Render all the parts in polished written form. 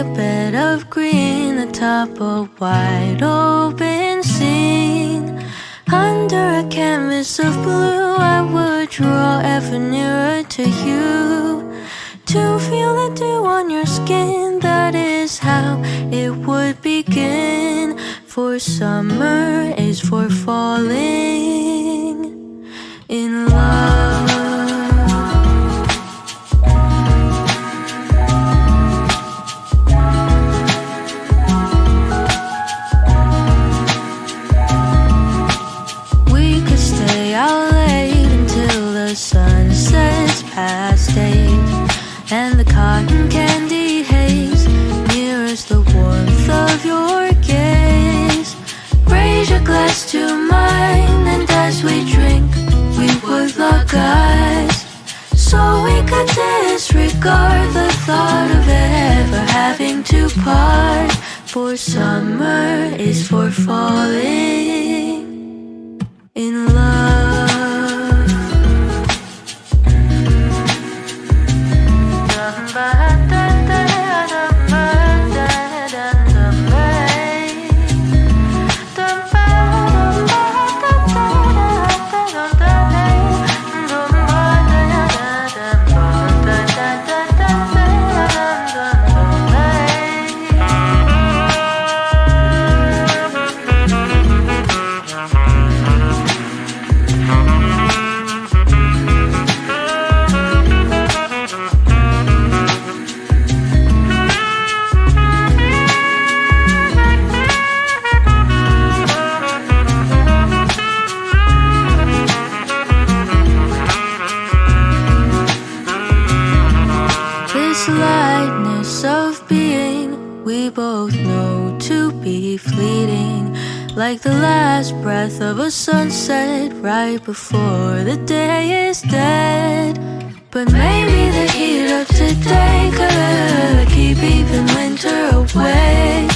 a bed of green atop a wide open scene. Under a canvas of blue, I would draw ever nearer to you. To feel the dew on your skin, that is how it would begin. For summer is for falling in love. We could stay out late until the sun sets past 8, and the cotton candy haze mirrors the warmth of your gaze. Raise your glass to mine, and as we drink, we would lock eyes, so we could disregard the thought of ever having to part. For summer is for falling in love. Like the last breath of a sunset right before the day is dead. But maybe the heat of today could keep even winter away.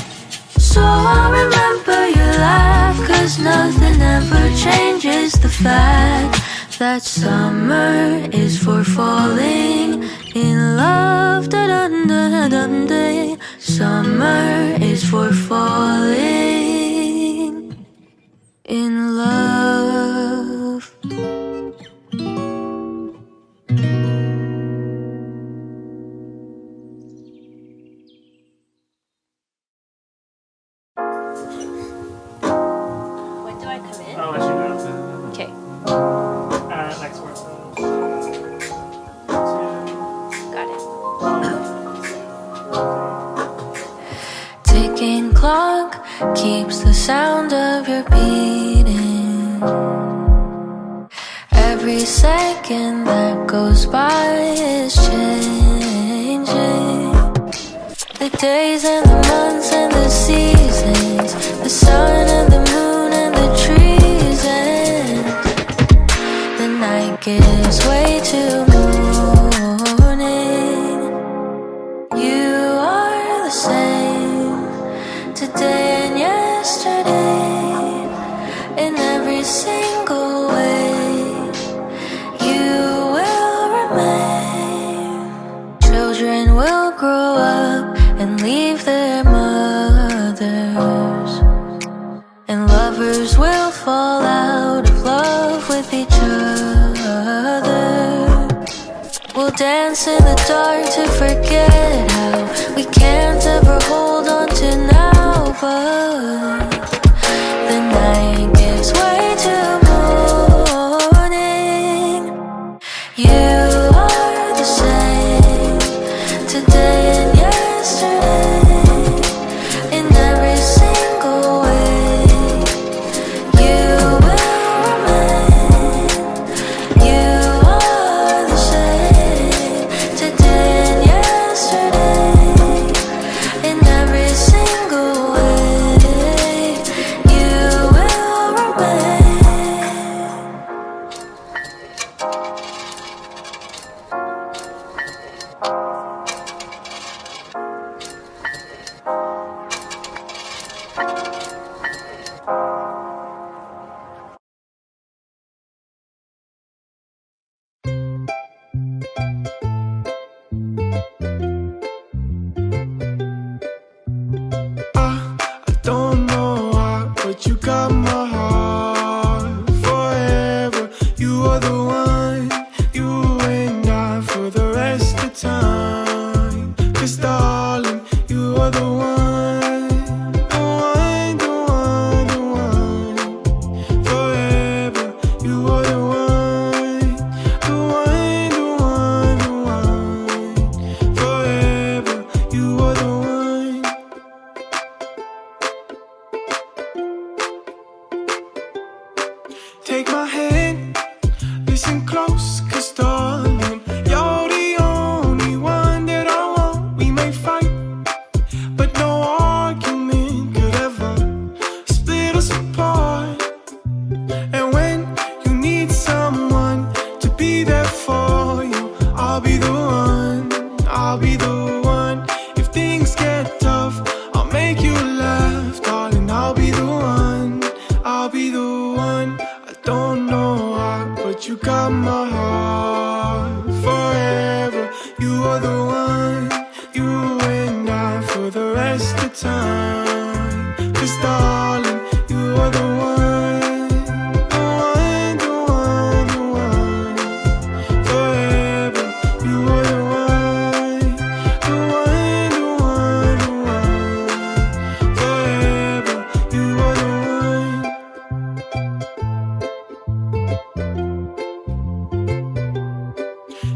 So I'll remember your laugh, 'cause nothing ever changes the fact that summer is for falling in love. Da-dun-da-dun-day. Summer is for falling in love. When do I come in? I'll let you know. Okay. Next word. Got it. Ticking clock keeps the sound of your beating. Every second that goes by is changing. The days and the months and the seasons, the sun and the moon and the trees, and the night gives way to morning. You are the same today and yesterday, in every single way. You will remain. Children will grow up and leave their mothers, and lovers will fall out of love with each other. We'll dance in the dark to forget how we can't ever hold on to now, but the night gives way to morning. You are the same today and yesterday, in every single way. You will remain. You are the same today and yesterday, in every single way. You will remain.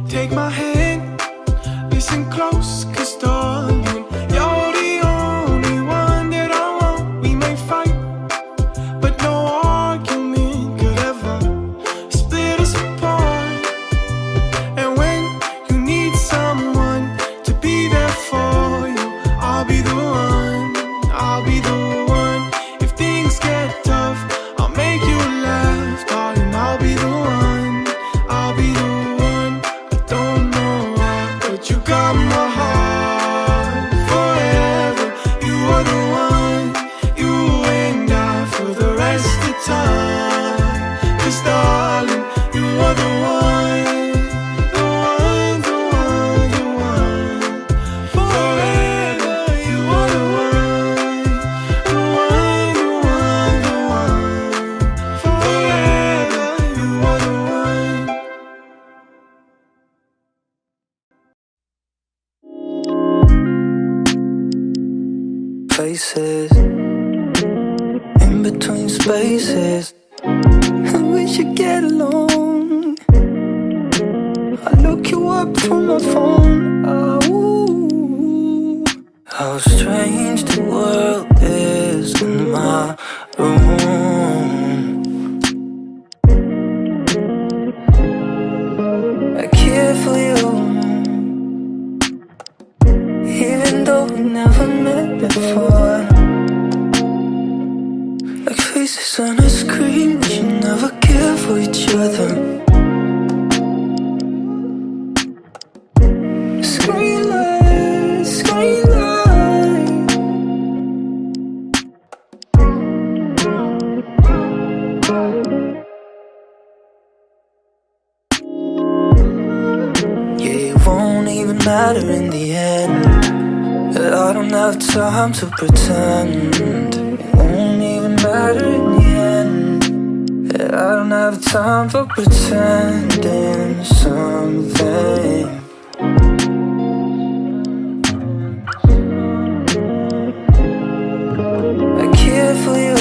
Take my hand, listen close, 'cause darling, you're the only one that I want. We may fight, but no argument could ever split us apart. And when you need someone to be there for you, I'll be the one, I'll be the one. If things get tough, I'll make you laugh, darling, I'll be the one, I'll be the one. I don't know why, but you got my heart forever. You are the one, you and I for the rest of time. 'Cause darling, you are the one, the one, the one, the one. Forever, you are the one, the one, the one, the one. Forever, you are the one. Faces in between spaces, and we should get along. I look you up from my phone. Oh, ooh. How strange the world is in my room. I care for you, even though we never met before. Like faces on a screen, we should never care for each other. Screenlight, screenlight. Yeah, it won't even matter in the end. I don't have time to pretend. It won't even matter in the end. I don't have time for pretending something. I care for you,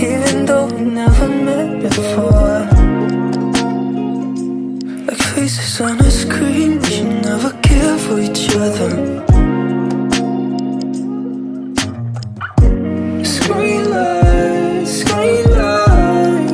even though we never met before. Like faces on a screen, we should never care for each other. Screenlight, screenlight.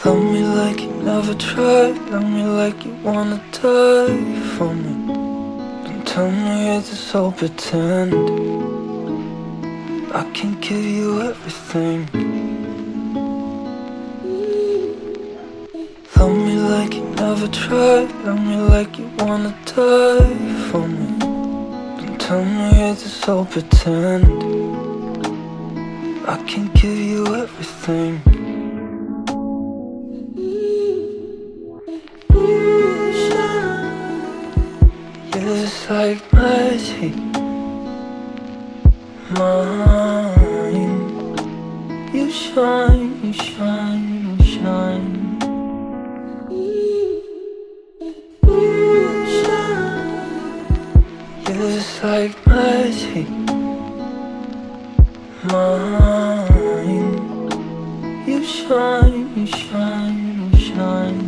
Love me like you never tried. Love me like you wanna die for me. Don't tell me it's all pretend. I can give you everything. Love me like you never tried. Love me like you wanna die for me. Don't tell me it's all pretend. I can give you everything. It's like magic, mine. You shine, you shine, you shine. It's like magic, mine. You shine, you shine, you shine.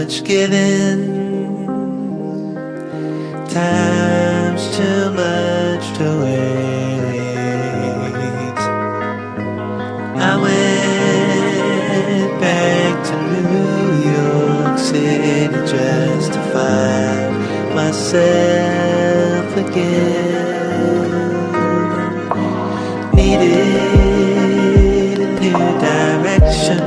much given. Time's too much to wait. I went back to New York City just to find myself again. Needed a new direction.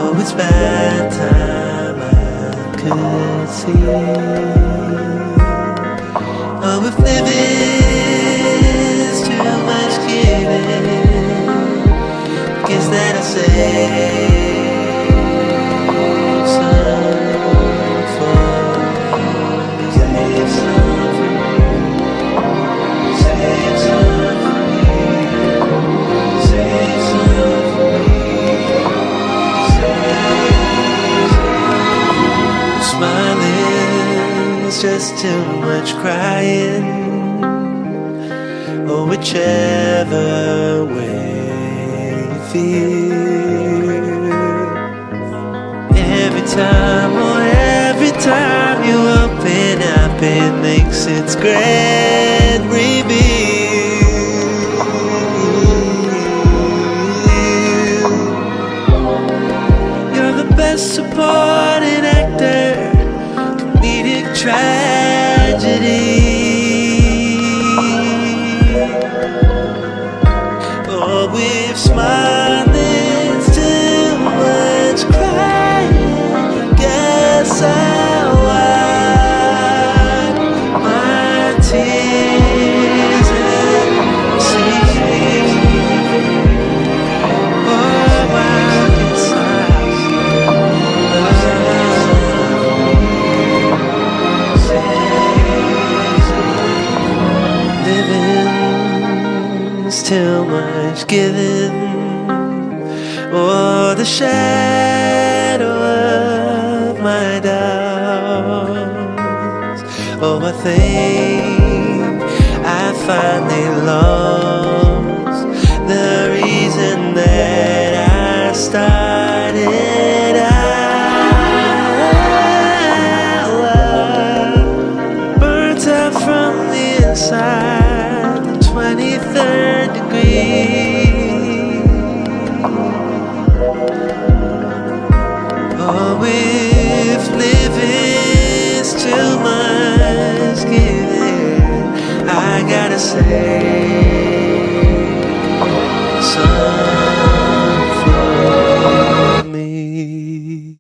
Oh, it's bad time I could see. Oh, if living's too much giving, guess that I say just too much crying. Or whichever way you feel. Every time, oh every time you open up, it makes its grand reveal. You're the best supporting actor, tragedy. Oh, with smiling's too much crying. Guess I'll wipe my tears and see. Oh, I guess living's too much given. Or the shadow of my doubts. Oh, I think I finally lost the reason that I started out. Burnt out from the inside, the 23rd degree. Oh, if living's too much giving, I gotta say some for me.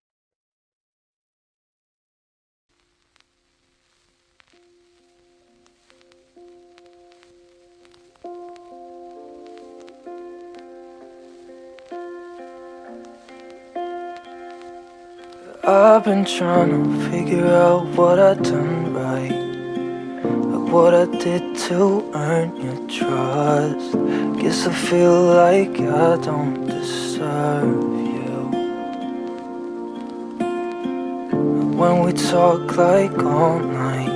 I've been trying to figure out what I done right, or what I did to earn your trust. Guess I feel like I don't deserve you. When we talk like all night,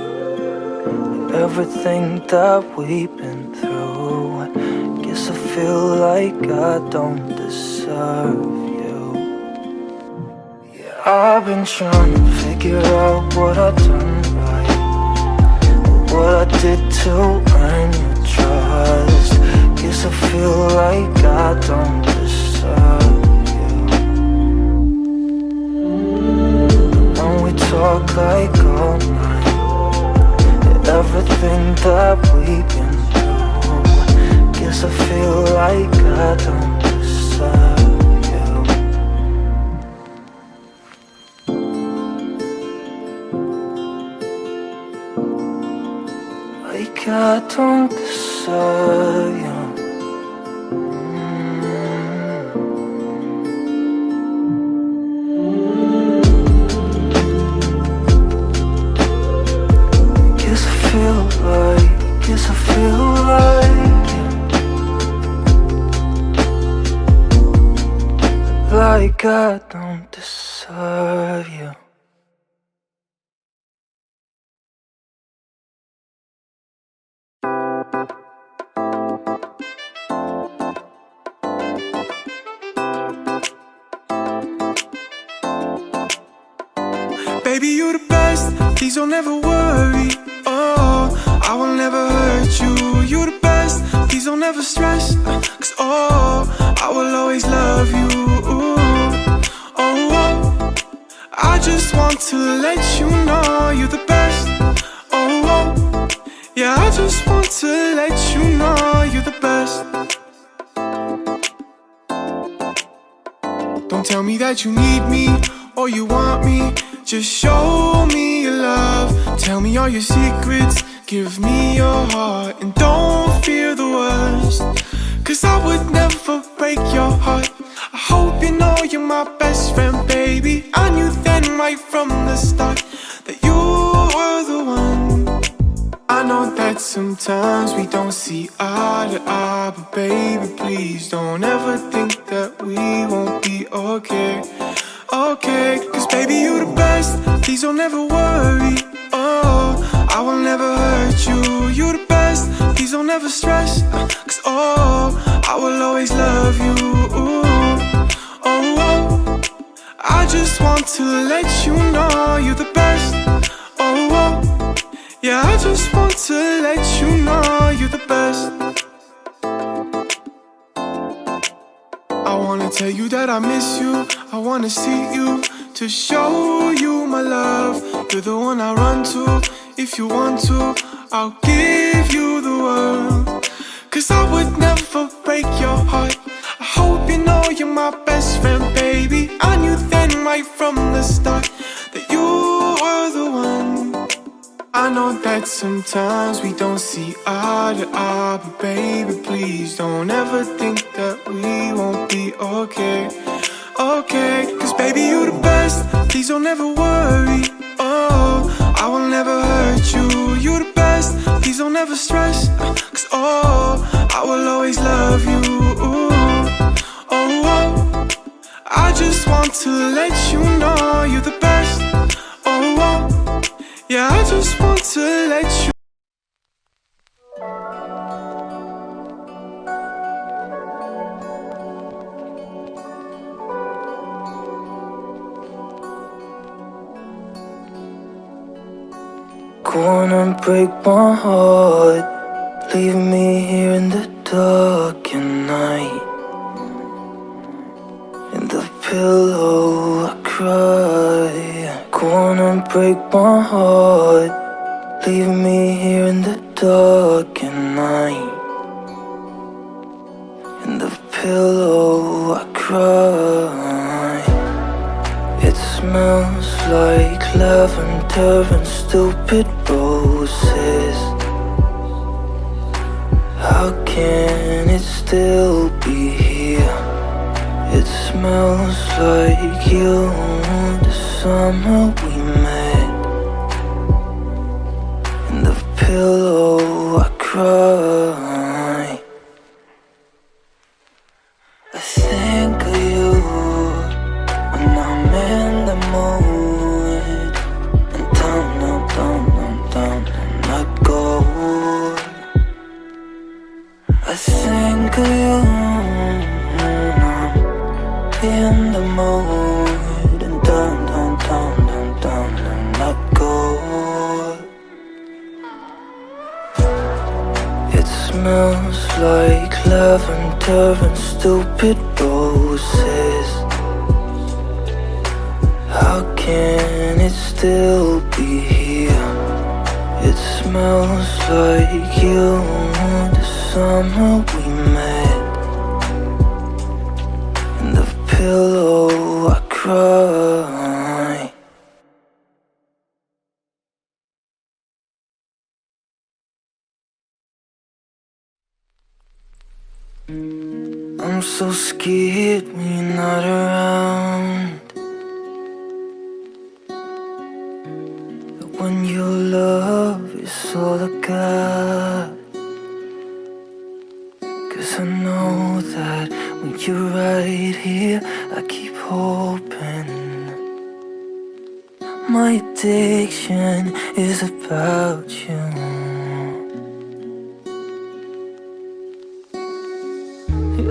everything that we've been through, guess I feel like I don't deserve you. I've been trying to figure out what I done right, what I did to earn your trust. Guess I feel like I don't deserve you. When we talk like all night, everything that we've been through, guess I feel like I don't deserve you. Like I don't deserve you. Guess I feel like I don't deserve you. please don't ever worry. Oh, I will never hurt you. You're the best, please don't ever stress. Cause oh, I will always love you. Oh, I just want to let you know you're the best. Oh, yeah, I just want to let you know you're the best. Don't tell me that you need me or you want me. Just show me your love. Tell me all your secrets. Give me your heart and don't fear the worst. Cause I would never break your heart. I hope you know you're my best friend, baby. I knew then right from the start that you were the one. I know that sometimes we don't see eye to eye, but baby, please don't ever think that we won't be okay. Okay, cause baby, you the best, please don't ever worry. Oh, I will never hurt you. You the best, please don't ever stress. Cause oh, I will always love you. Oh, I just want to let you know you're the best. Oh, yeah, I just want to let you know you're the best. I wanna tell you that I miss you. I wanna see you to show you my love. You're the one I run to. If you want to, I'll give you the world. Cause I would never break your heart. I hope you know you're my best friend, baby. I knew then right from the start that you were the one. I know that sometimes we don't see eye to eye, but baby, please don't ever think that we won't be okay. Okay, cause baby, you the best, please don't ever worry. Oh, I will never hurt you. You the best, please don't ever stress. Cause oh, I will always love you. Oh, I just want to let you know you're the best. Oh, yeah, I just want to let you. Gonna break my heart, leave me here in the dark at night. In the pillow I cry. Gonna break my heart, leave me here in the dark at night. In the pillow I cry. It smells like lavender and stupid roses. How can it still be here? It smells like you, the summer we met. In the pillow I cry. I think of you when I'm in the mood. And down, not gold. I think of you when I'm in the mood. And down, not gold. It smells like lavender and stupid roses. How can it still be here? It smells like you, the summer we met. In the pillow I cry. I'm so scared when you're not around. When your love is all I got. Cause I know that when you're right here, I keep hoping. My addiction is about you.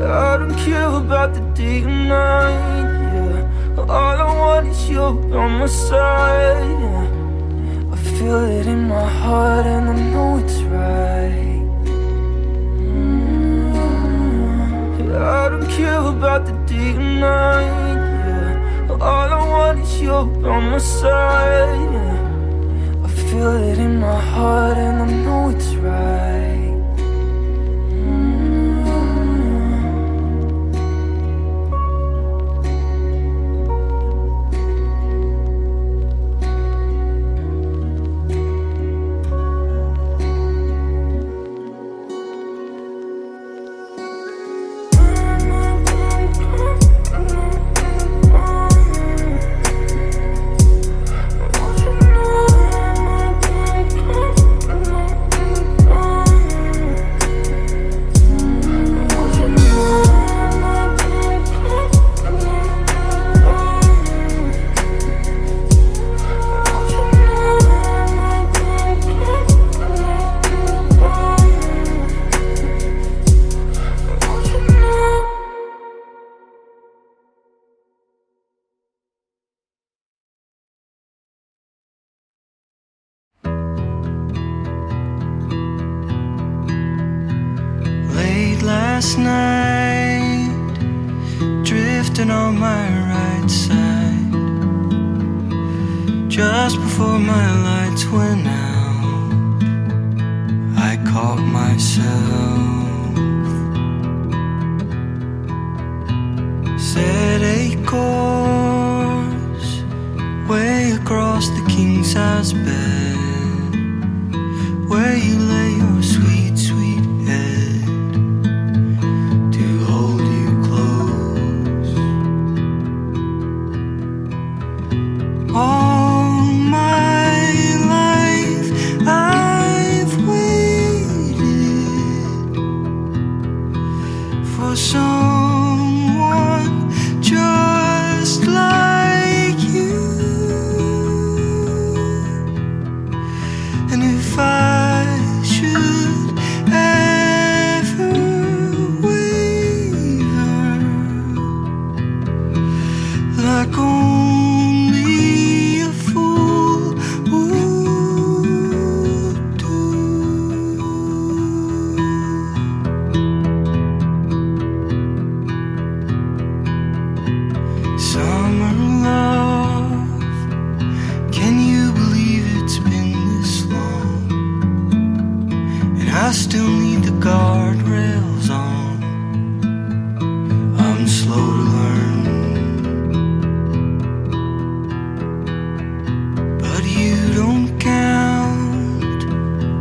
I don't care about the day or night, yeah. All I want is you on my side, yeah. I feel it in my heart and I know it's right. I don't care about the day or night, yeah. All I want is you on my side, yeah. I feel it in my heart and I know it's right. Last night, drifting on my right side, just before my lights went out, I caught myself, set a course way across the king size bed, where you lay your sweet, sweet head. All my life I've waited for someone just like you. And if I should ever waver, like only a fool would do. Summer love, can you believe it's been this long? And I still need the guardrails on. I'm slow to learn, but you don't count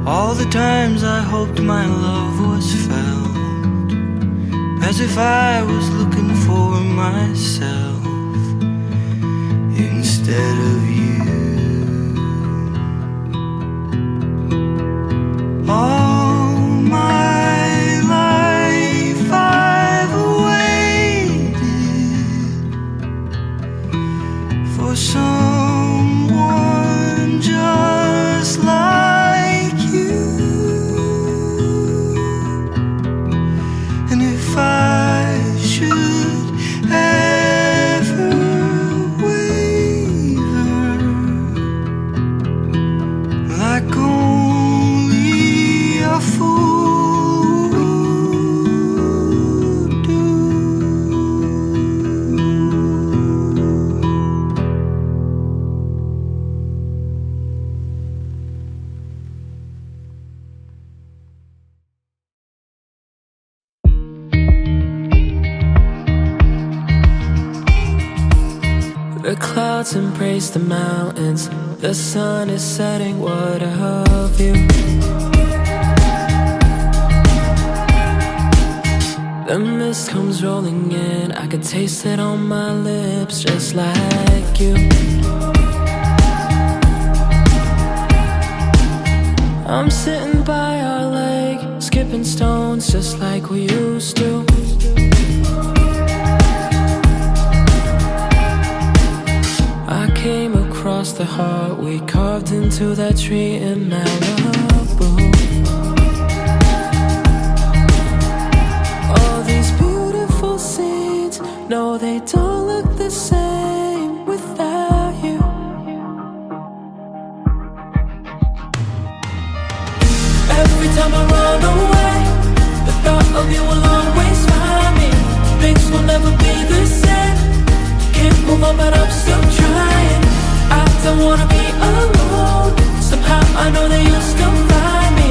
all the times I hoped my love was felt, as if I was looking for myself instead of you. All my life I've waited for someone just like you. And if I should ever waver, like only a fool would do. The clouds embrace the mountains. The sun is setting. What a view. The mist comes rolling in. I could taste it on my lips, just like you. I'm sitting by our lake, skipping stones just like we used to. I came across the heart we carved into that tree in Malibu. All these beautiful scenes, no, they don't look the same without you. Every time I run away, the thought of you will always find me. Things will never be the same. Can't move on but I'm still trying. I don't wanna be alone. Somehow I know that you'll still find me.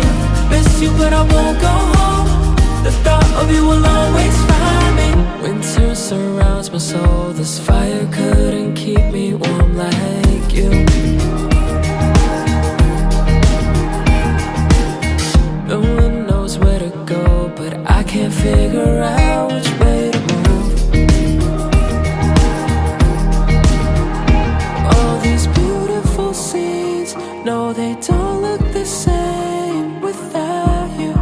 Miss you but I won't go home. The thought of you will always find me. Winter surrounds my soul. This fire couldn't keep me warm like you. No one knows where to go, but I can't figure out which way to move. All these beautiful scenes, no, they don't look the same without you.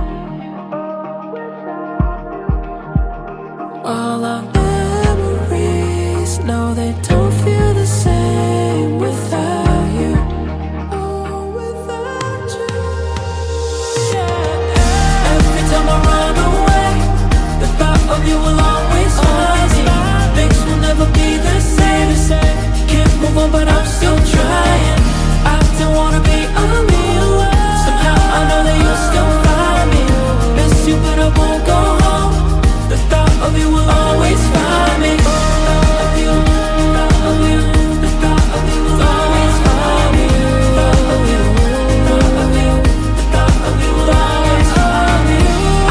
All our memories, no, they don't feel the same without you. Oh, without you. Yeah. Every time I run away, the thought of you will always find me. Things will never be the same. Can't move on, but I'm still trying. I don't wanna be alone. Somehow I know that you'll still find me. Miss you, but I won't go home. The thought of you will always find me. The thought of you, the thought of you, the thought of you will always find me. The thought of you, the thought of you, the thought of you will always find me.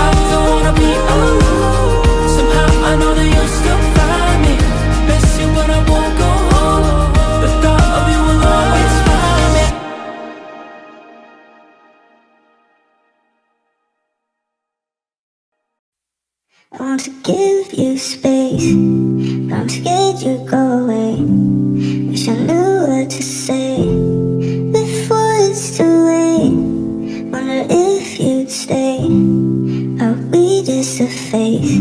I don't wanna be alone. Somehow I know that you'll still find me. Miss you, but I won't go home. The thought of you will always find me. I want to give you space, but I'm scared you'll go away. Wish I knew what to say before it's too late. Wonder if you'd stay, or we just a phase?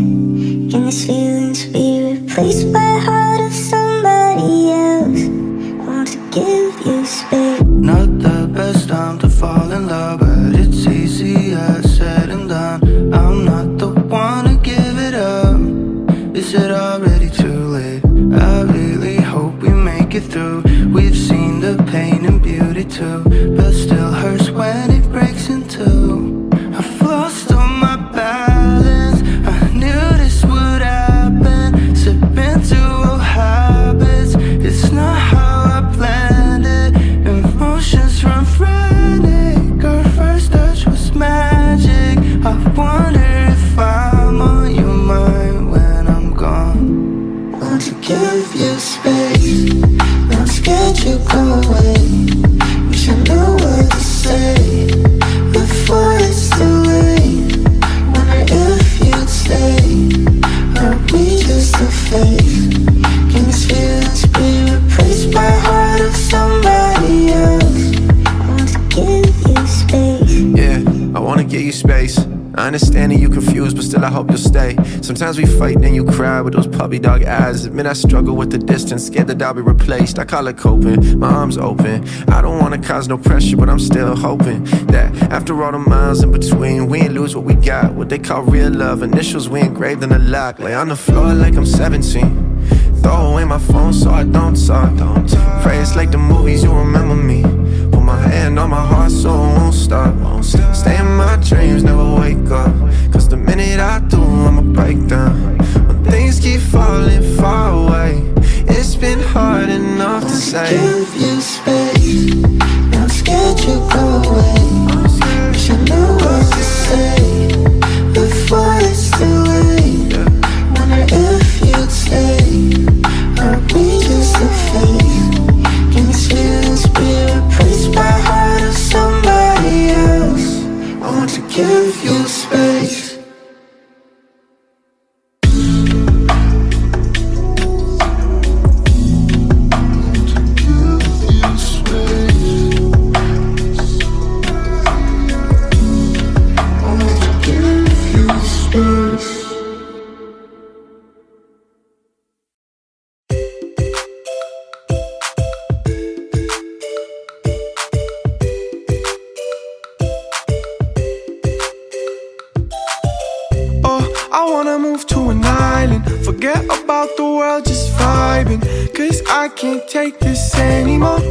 Can these feelings be replaced by the heart of somebody else? I want to give you space. Not the best time to fall in love, but it's easier said than done. I'm not the one to give it up. Is it already too late? I really hope we make it through. We've seen the pain and beauty too, but still hurts when it breaks in two. I've lost all my balance. I knew this would happen. Slip into old habits. It's not how I planned it. Emotions run frantic. Our first touch was magic. I wonder if I'm on your mind when I'm gone. I want to give you space, but I'm scared you'll go away. Wish I knew what to say before it's too late. Wonder if you'd stay, or are we just a phase? Can these feelings be replaced by the heart of somebody else? I want to give you space. Yeah, I wanna give you space. I understand that you confused, but still I hope you'll stay. Sometimes we fight, then you cry with those puppy dog eyes. Admit I struggle with the distance, scared that I'll be replaced. I call it coping, my arms open. I don't wanna cause no pressure, but I'm still hoping that after all the miles in between, we ain't lose what we got. What they call real love, initials we engraved in a lock. Lay on the floor like I'm 17. Throw away my phone so I don't talk. Pray it's like the movies, you remember me. Put my hand on my heart so it won't stop. Stay in my dreams, never wake up. Cause the minute I do, I'ma break down. When things keep falling far away, it's been hard enough to say. Give you space, but I'm scared you'll go away. Wish I knew what to say before it's too late. Wonder if you'd stay, or are we just a phase? Can these feelings be replaced by the heart of somebody else? I want to give you space. Forget about the world, just vibing. Cause I can't take this anymore,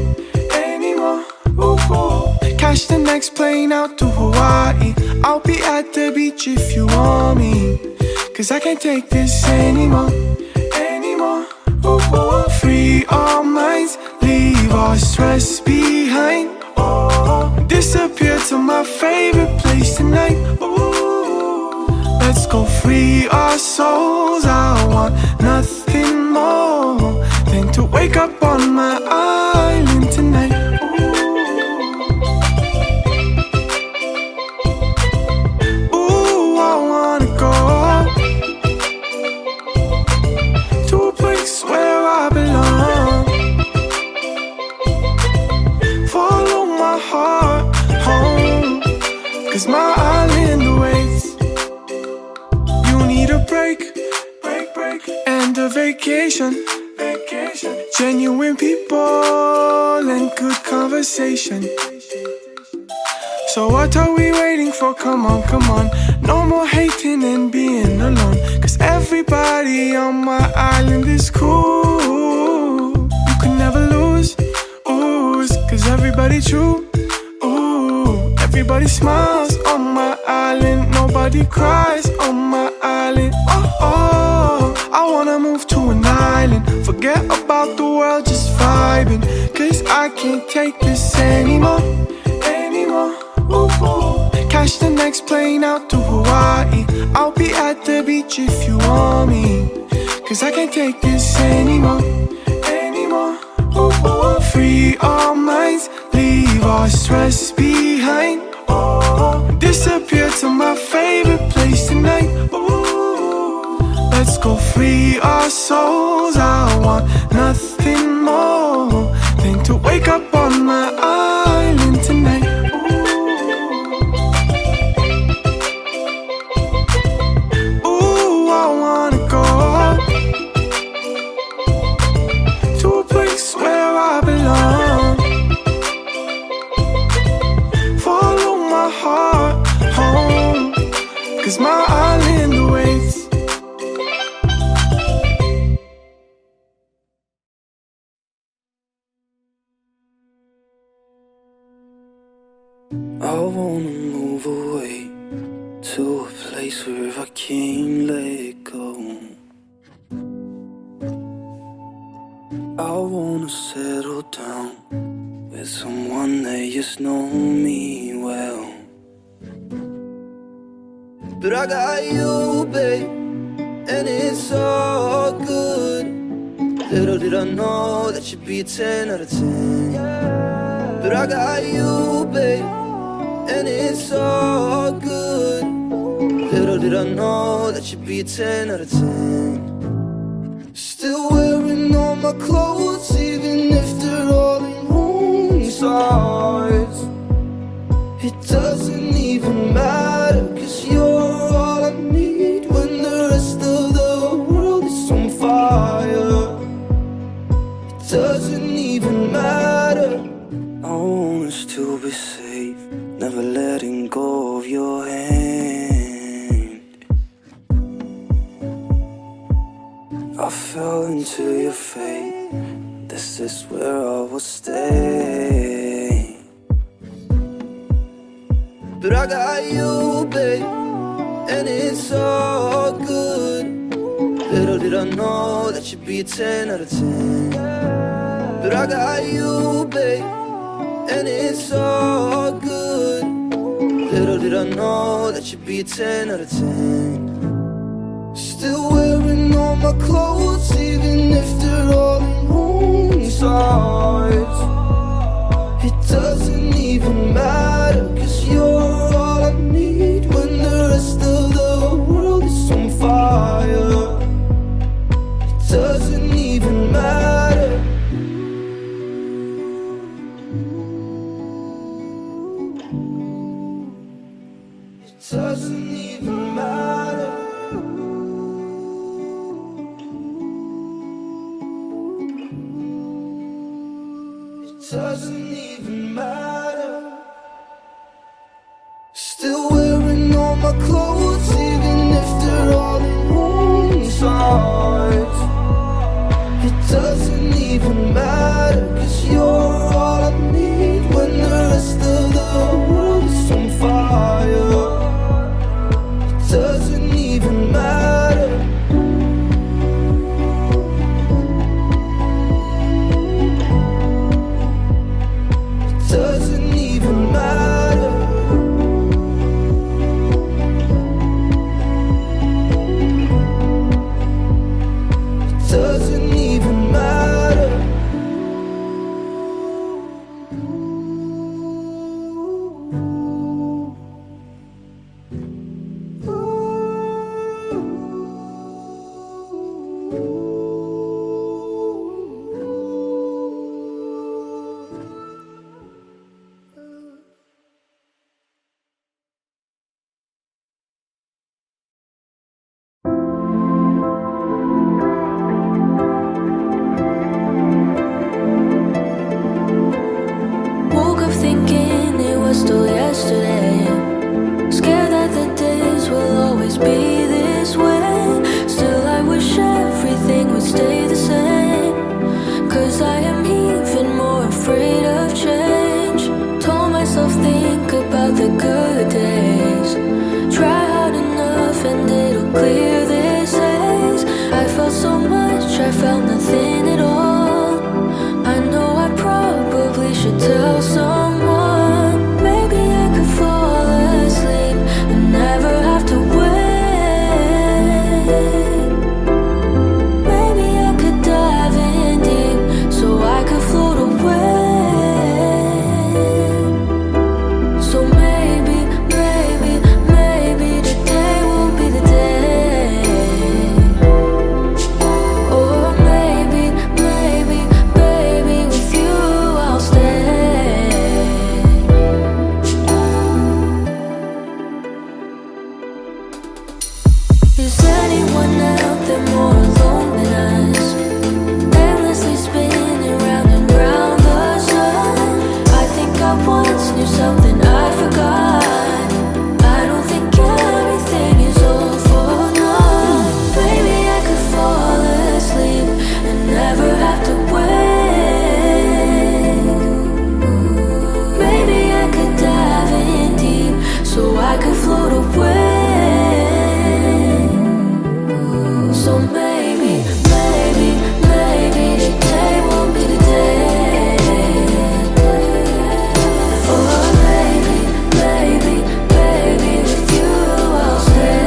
anymore. Ooh, ooh. Catch the next plane out to Hawaii. I'll be at the beach if you want me. Cause I can't take this anymore, anymore. Ooh, ooh. Free our minds, leave our stress behind. Oh, disappear to my favorite place tonight. Ooh, let's go free our souls. I want nothing more than to wake up on my island tonight. Ooh, I wanna go to a place where I belong. Follow my heart home, cause my island awaits. You need a break, break, break, and a vacation, vacation. Genuine people and good conversation. So what are we waiting for? Come on, come on. No more hating and being alone, cause everybody on my island is cool. You can never lose, ooze, cause everybody true. Ooh, everybody smiles on my island. Nobody cries on my island. Oh, oh, I wanna move to an island. Forget about the world, just vibing. Cause I can't take this anymore, anymore. Ooh, ooh. Catch the next plane out to Hawaii. I'll be at the beach if you want me. Cause I can't take this anymore, anymore. Ooh, ooh. Free our minds, leave our stress behind. Oh, disappear to my favorite place tonight. Ooh, let's go free our souls. I want nothing more than to wake up on my island tonight. Ooh, I wanna go to a place where I belong. Follow my heart home, cause my island awaits. I wanna move away to a place where I can't let go. I wanna settle down with someone that just know me well. But I got you, babe, and it's all good. Little did I know that you'd be a 10 out of 10. But I got you, babe, and it's all good. Little did I know that you'd be a 10 out of 10. Still wearing all my clothes, even if they're all in wrong size. It doesn't even matter, cause you're all I need when the rest of the world is on fire. It doesn't even matter. I want us to be safe, never letting go of your hand. I fell into your fate, this is where I will stay. But I got you, babe, and it's all good. Little did I know that you'd be a 10 out of 10. But I got you, babe, and it's all good. Little did I know that you'd be a 10 out of 10. Still wearing all my clothes, even if they're all in wrong size. It doesn't even matter, cause you're all I need when the rest of the world is on fire. It doesn't even matter. It doesn't even matter. It doesn't even matter. Still wearing all my clothes, even if they're all in wrong size. It doesn't even matter, cause you're all I need when the rest of the world is on fire. good days. Try hard enough and it'll clear this haze. I felt so much, I felt nothing at all. I know I probably should tell someone. Maybe I could fall asleep and never have to wait. Maybe I could dive in deep so I could float away. So maybe, maybe, maybe today will be the day. Or maybe, maybe, baby, with you I'll stay. Is anyone out there more alone than us? Endlessly spinning round and round the sun. I think I once knew something I forgot. I don't think everything is all for naught. Maybe I could fall asleep and never have to wait. Maybe I could dive in deep so I could float away. So maybe, maybe, maybe today won't be the day. Or maybe, maybe, baby, with you I'll stay.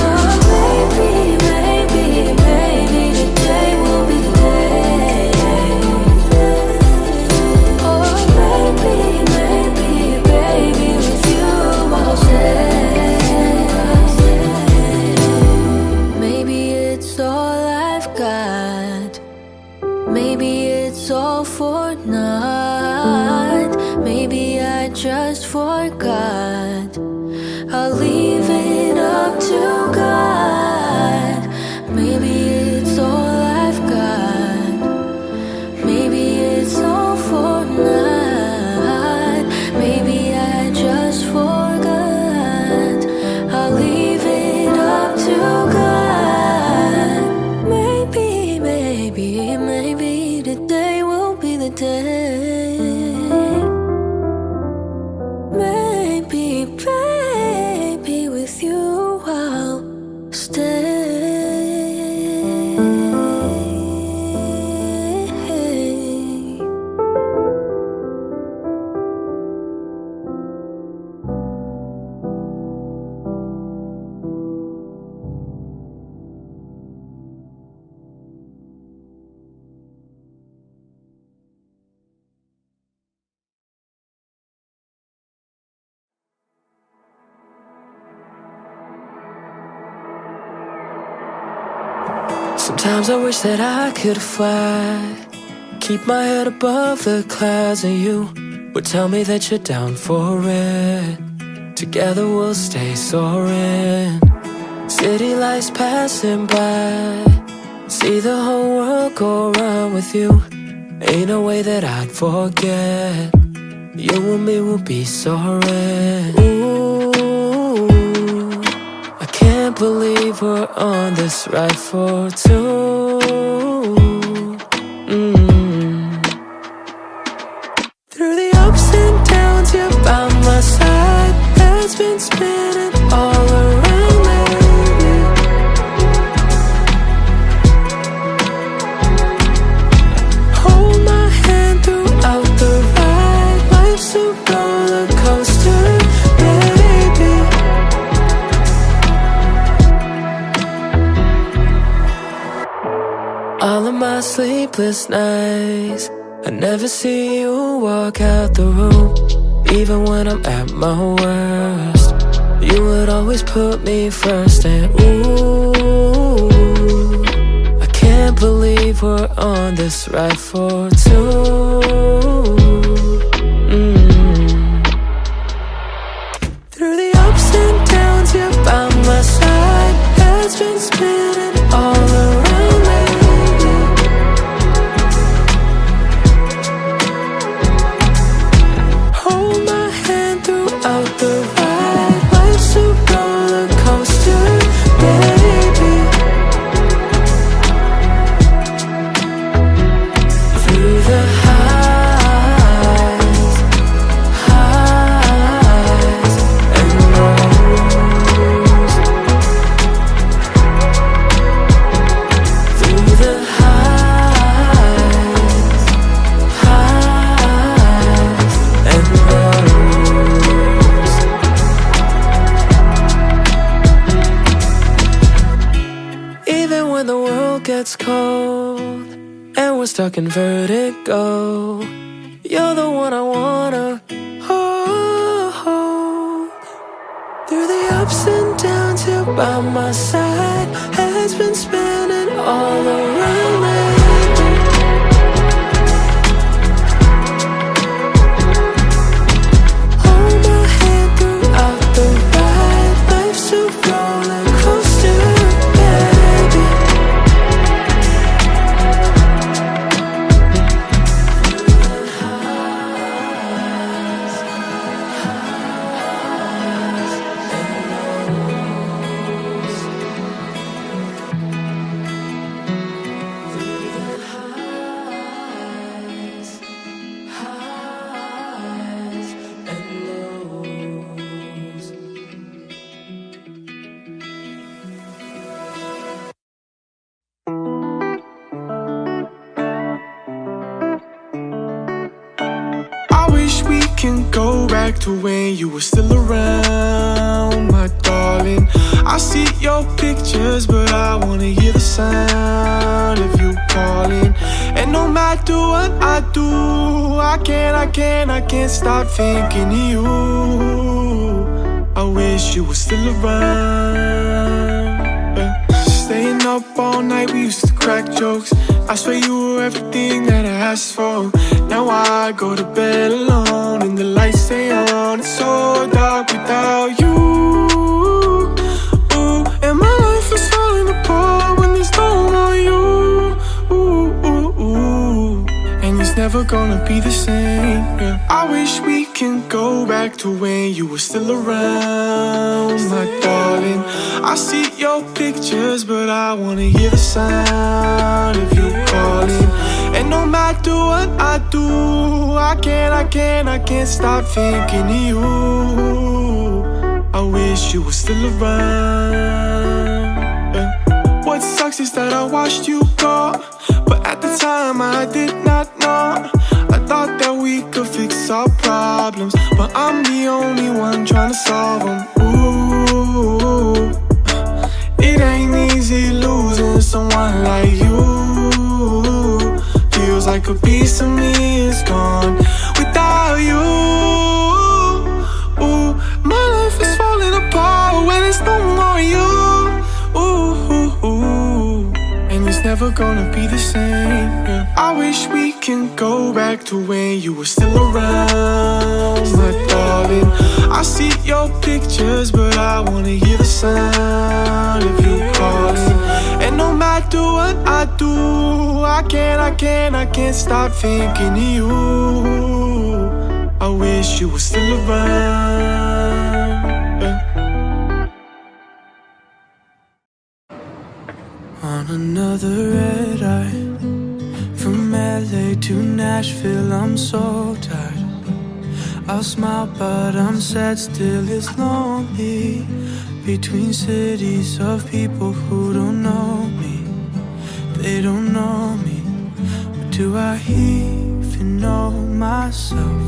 Or maybe, maybe, maybe today will be the day. Or maybe, maybe, baby, with you I'll stay. Maybe it's all I've got. Maybe it's all for naught. Maybe I just forgot. I'll leave it up to God. Maybe it's all I've got. Maybe it's all for naught. Maybe I just forgot. I'll leave it up to God. Maybe, maybe, maybe today will be the day. Maybe, baby, with you I'll stay. Sometimes I wish that I could fly, keep my head above the clouds, and you would tell me that you're down for it. Together we'll stay soaring. City lights passing by, see the whole world go round with you. Ain't no way that I'd forget. You and me will be soaring. Ooh, I can't believe we're on this ride for two. Through the ups and downs, you're by my side. Head's been spinning all around lately. Hold my hand throughout the ride. Life's a roller coaster, baby. All of my sleepless nights, I never see you walk out the room. Even when I'm at my worst, you would always put me first. And ooh, I can't believe we're on this ride for two. Through the ups and downs, you're by my side. Head's been spinning all around lately. Hold my hand throughout the ride. Life's a roller coaster, baby. Through the highs gets cold and we're stuck in vertigo. You're the one I wanna hold. Through the ups and downs, you're by my side. Has been spinning all around me. Hold my hand throughout the ride. Life's a roller coaster, baby. I wish we can go back to when you were still around, my darling. I see your pictures, but I wanna hear the sound of you calling. And no matter what I do, I can't stop thinking of you. I wish you were still around. Staying up all night, we used to crack jokes. I swear you were everything that I asked for. Now I go to bed alone and the lights stay on. It's so dark without you. Ooh, and my life is falling apart when there's no more you. Ooh, ooh, ooh. And it's never gonna be the same. Yeah. I wish we can go back to when you were still around, my darling. I see your pictures, but I wanna hear the sound of you calling. And no matter what I do, I can't stop thinking of you. I wish you were still around. Yeah. What sucks is that I watched you go, but at the time I did not know. I thought that we could fix our problems, but I'm the only one trying to solve them. Ooh, it ain't easy losing someone like you. Feels like a piece of me is gone without you. Ooh, my life is falling apart when it's no more you. Ooh, and it's never gonna be the same. Yeah. I wish we can go back to when you were still around, my darling. I see your pictures, but I wanna hear the sound of you calling. And no matter what I do, I can't stop thinking of you. I wish you were still around. Yeah. On another red eye, from LA to Nashville, I'm so tired. I'll smile but I'm sad still, it's lonely. Between cities of people who don't know me, they don't know me. But do I even know myself?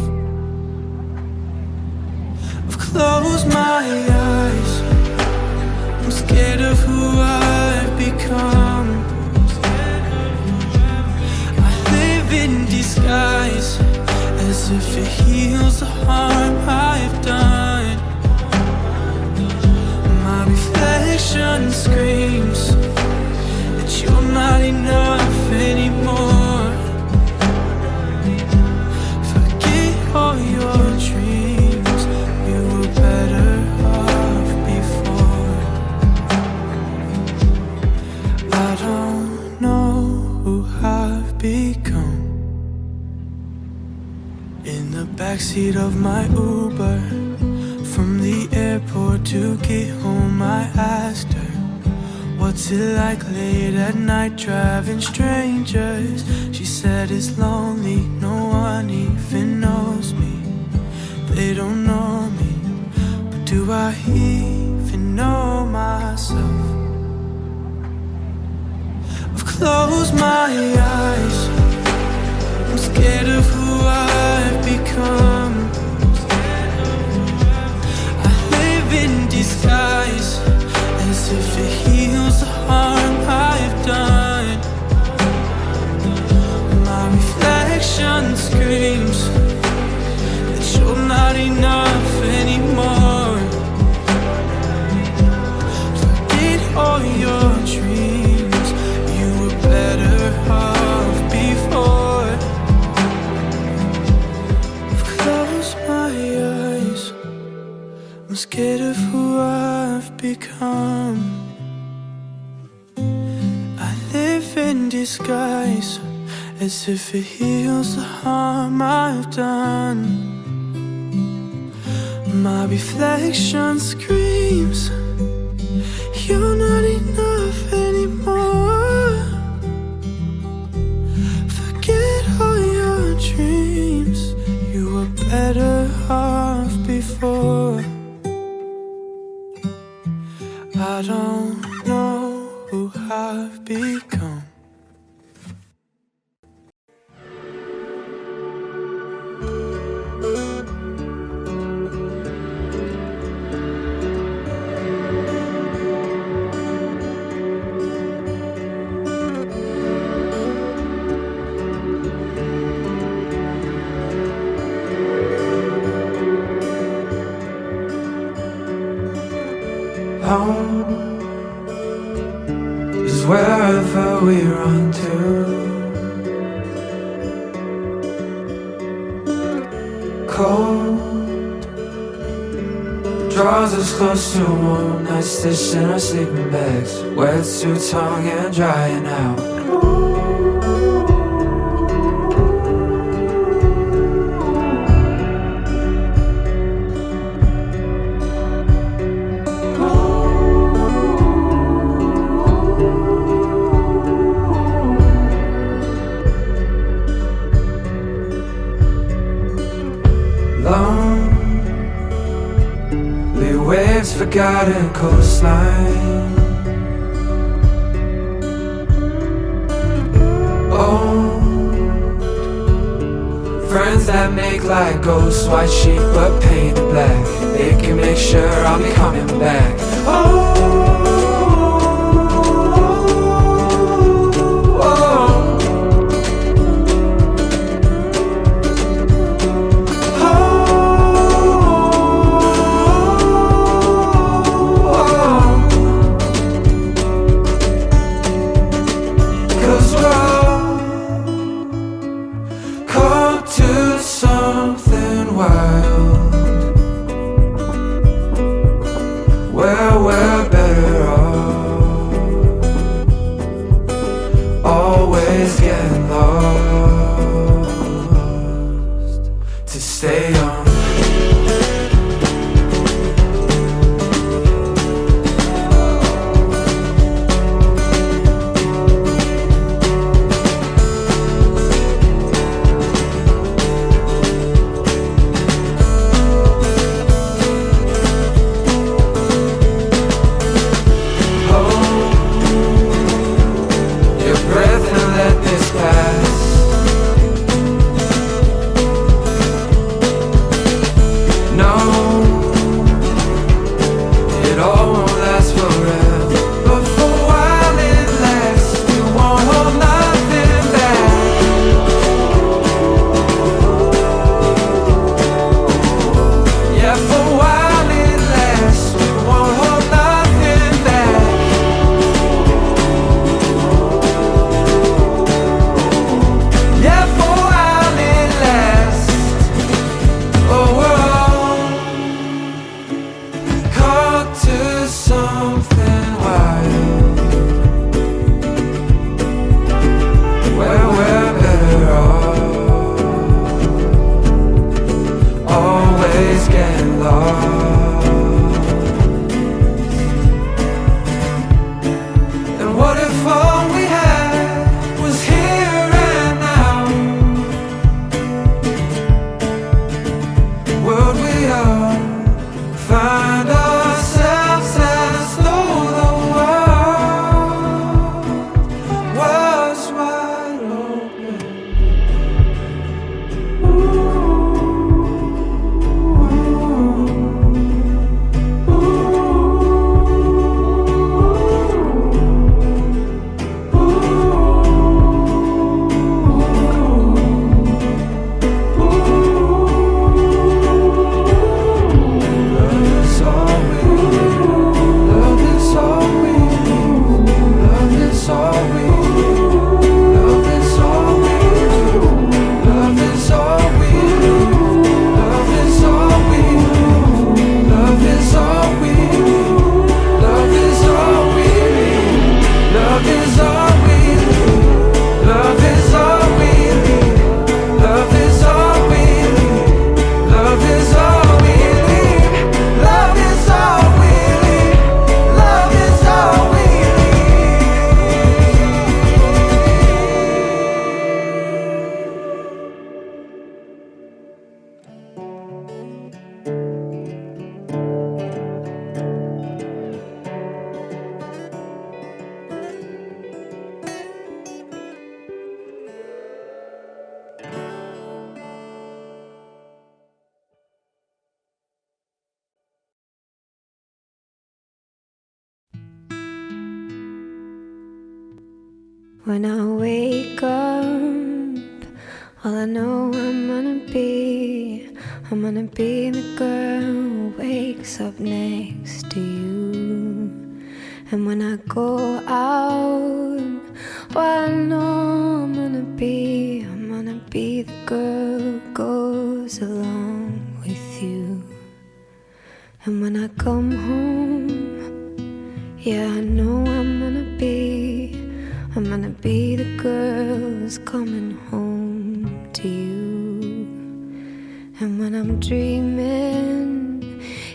I've closed my eyes, I'm scared of who I've become. I live in disguise, as if it heals the harm I've done. My reflection screams that you're not enough anymore. Forget all your dreams, you were better off before. I don't know who I've become. In the backseat of my Uber, from the airport to get home, I asked her, what's it like late at night driving strangers? She said it's lonely, no one even knows me. They don't know me, but do I even know myself? I've closed my eyes, I'm scared of who I've become. I live in disguise, as if it heals the harm I've done. I'm scared of who I've become. I live in disguise, as if it heals the harm I've done. My reflection screams, you're not enough anymore. Forget all your dreams, you were better off before. I don't know who I've become. Home is wherever we run to. Cold draws us close to a warm night, stitched in our sleeping bags, wet to tongue and drying out. Lonely waves, forgotten coastline. Old friends that make like ghosts, white sheep but painted black. They can make sure I'll be coming back. When I wake up, all I know I'm gonna be the girl who wakes up next to you. And when I go out, well, I know I'm gonna be the girl who goes along with you. And when I come home, yeah, I know I'm gonna be the girl who's coming home to you. And when I'm dreaming,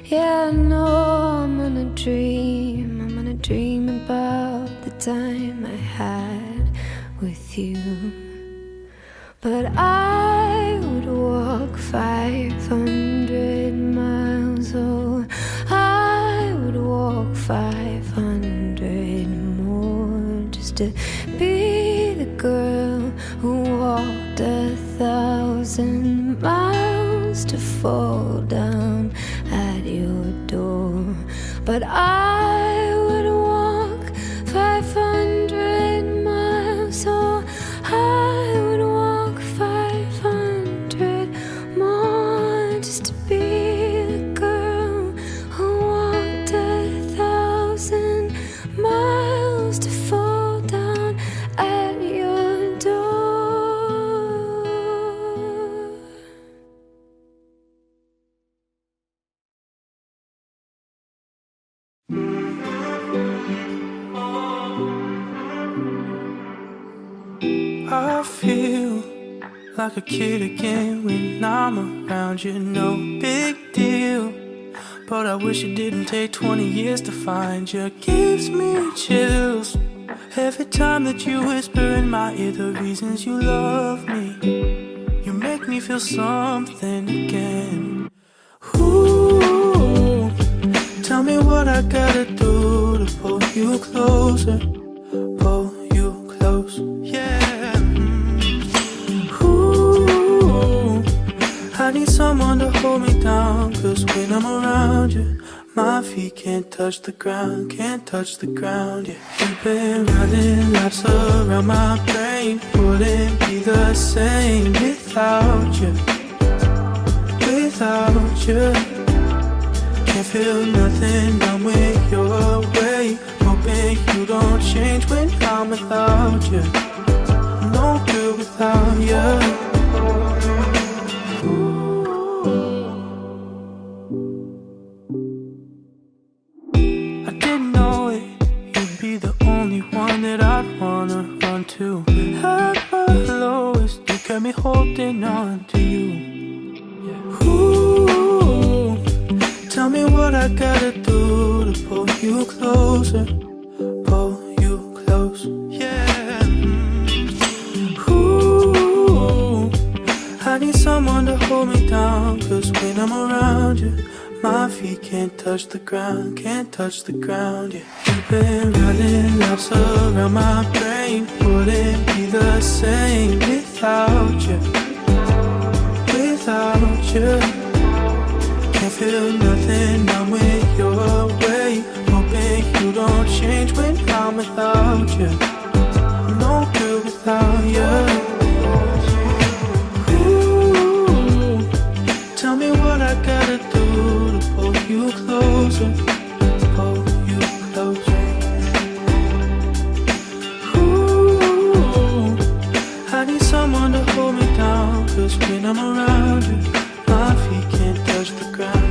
yeah, I know I'm gonna dream about the time I had with you. But I would walk 500 miles, oh, I would walk 500 more just to be the girl who walked 1,000 miles to fall down at your door. But I would walk 500 miles, oh, I would walk 500 more just to be the girl who walked 1,000 miles to fall down at your door. I feel like a kid again when I'm around you, no big deal. But I wish it didn't take 20 years to find you. Gives me chills every time that you whisper in my ear the reasons you love me. You make me feel something again. Ooh, tell me what I gotta do to pull you closer, pull you close, yeah. I need someone to hold me down, 'cause when I'm around you, my feet can't touch the ground, can't touch the ground, yeah. You've been running laps around my brain, wouldn't be the same without you, without you. Can't feel nothing done with your way, hoping you don't change when I'm without you. I'm no good without you. I didn't know it, you'd be the only one that I'd wanna run to. At my lowest, you kept me holding on to you. Ooh, tell me what I gotta do to pull you closer, pull you close, yeah. Ooh, I need someone to hold me down, 'cause when I'm around you, my feet can't touch the ground, can't touch the ground, yeah. You've been running laps around my brain, wouldn't be the same without you, without you. Can't feel nothing done with your way, hoping you don't change when I'm without you. I'm no good without you. Ooh, tell me what I gotta do to pull you closer, pull you closer. Ooh, I need someone to hold me down, 'cause when I'm around you, my feet can't touch the ground.